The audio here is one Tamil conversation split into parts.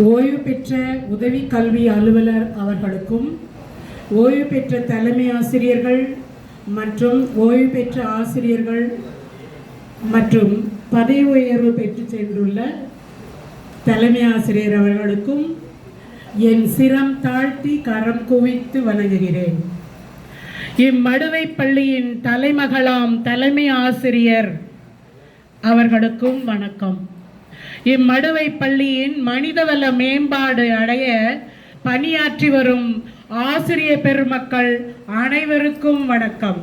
ஓய்வு பெற்ற உதவி கல்வி அலுவலர் அவர்களுக்கும், ஓய்வு பெற்ற தலைமை ஆசிரியர்கள் மற்றும் ஓய்வு பெற்ற ஆசிரியர்கள் மற்றும் பதவி உயர்வு பெற்று சென்றுள்ள தலைமை ஆசிரியர் அவர்களுக்கும் என் சிரம் தாழ்த்தி கரம் குவித்து வணங்குகிறேன். இம்மடுவை பள்ளியின் தலைமகளாம் தலைமை ஆசிரியர் அவர்களுக்கும் வணக்கம். இம்மடுவை பள்ளியின் மனிதவள மேம்பாடு அடைய பணியாற்றி வரும் ஆசிரியர் பெருமக்கள் அனைவருக்கும் வணக்கம்.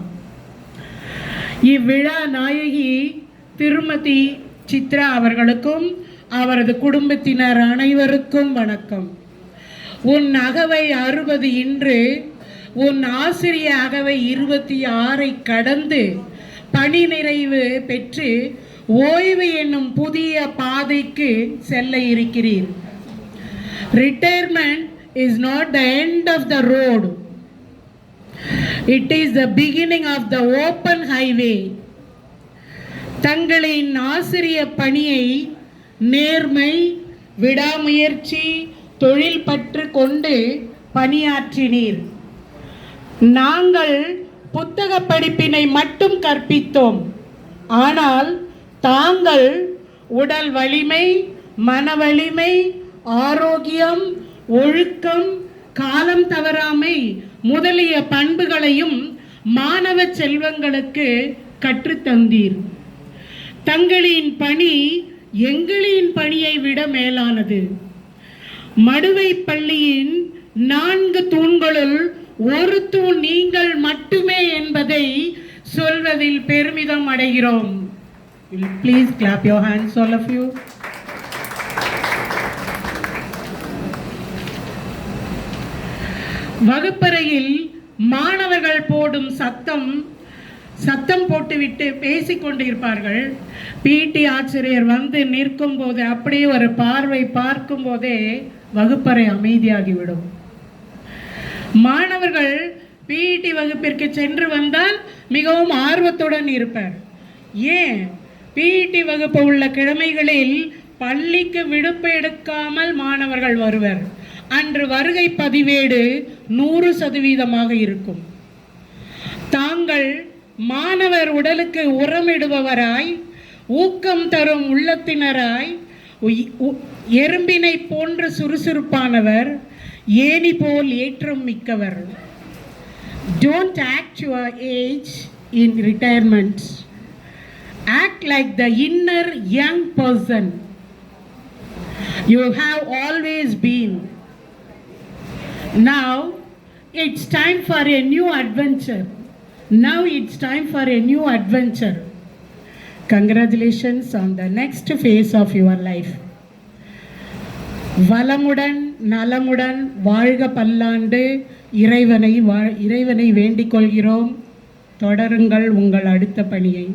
இவ்விழா நாயகி திருமதி சித்ரா அவர்களுக்கும் அவரது குடும்பத்தினர் அனைவருக்கும் வணக்கம். உன் அகவை 60 இன்று, உன் ஆசிரிய அகவை 26 கடந்து பணி நிறைவு பெற்று ஓய்வு என்னும் புதிய பாதைக்கு செல்ல இருக்கிறீர். Retirement is not the end of the road. It is the beginning of the open highway. தங்களின் ஆசிரிய பணியை நேர்மை, விடாமுயற்சி, தொழில் பற்று கொண்டு பணியாற்றினீர். நாங்கள் புத்தக படிப்பினை மட்டும் கற்பித்தோம். ஆனால் தாங்கள் உடல் வலிமை, மன வலிமை, ஆரோக்கியம், ஒழுக்கம், காலம் தவறாமை முதலிய பண்புகளையும் மாணவ செல்வங்களுக்கு கற்றுத்தந்தீர். தங்களின் பணி எங்களின் பணியை விட மேலானது. மடுவை பள்ளியின் 4 தூண்களுள் ஒரு தூண் நீங்கள் மட்டுமே என்பதை சொல்வதில் பெருமிதம் அடைகிறோம். Please clap your hands, all of you. வகுப்பறையில் மாணவர்கள் போடும் சத்தம் போட்டுவிட்டு பேசிக்கொண்டிருப்பார்கள். பிடி ஆசிரியர் வந்து நிற்கும் போது அப்படியே ஒரு பார்வை பார்க்கும் போதே வகுப்பறை அமைதியாகிவிடும். மாணவர்கள் பிடி வகுப்பிற்கு சென்று வந்தால் மிகவும் ஆர்வத்துடன் இருப்பார். ஏன்? பிடி வகுப்பு உள்ள கிழமைகளில் பள்ளிக்கு விடுப்பு எடுக்காமல் மாணவர்கள் வருவர். அன்று வருகை பதிவேடு 100% இருக்கும். தாங்கள் மாணவர் உடலுக்கு உரமிடுபவராய், ஊக்கம் தரும் உள்ளத்தினராய், எறும்பினை போன்ற சுறுசுறுப்பானவர், ஏணி போல் ஏற்றம் மிக்கவர். Don't act your age in retirement. Act like the inner young person you have always been. Now it's time for a new adventure. Congratulations on the next phase of your life. வளமுடன் நலமுடன் வாழ்க பல்லாண்டு. இறைவனை வேண்டிக் கொள்கிறோம். தொடருங்கள் உங்கள் அடுத்த பணியை.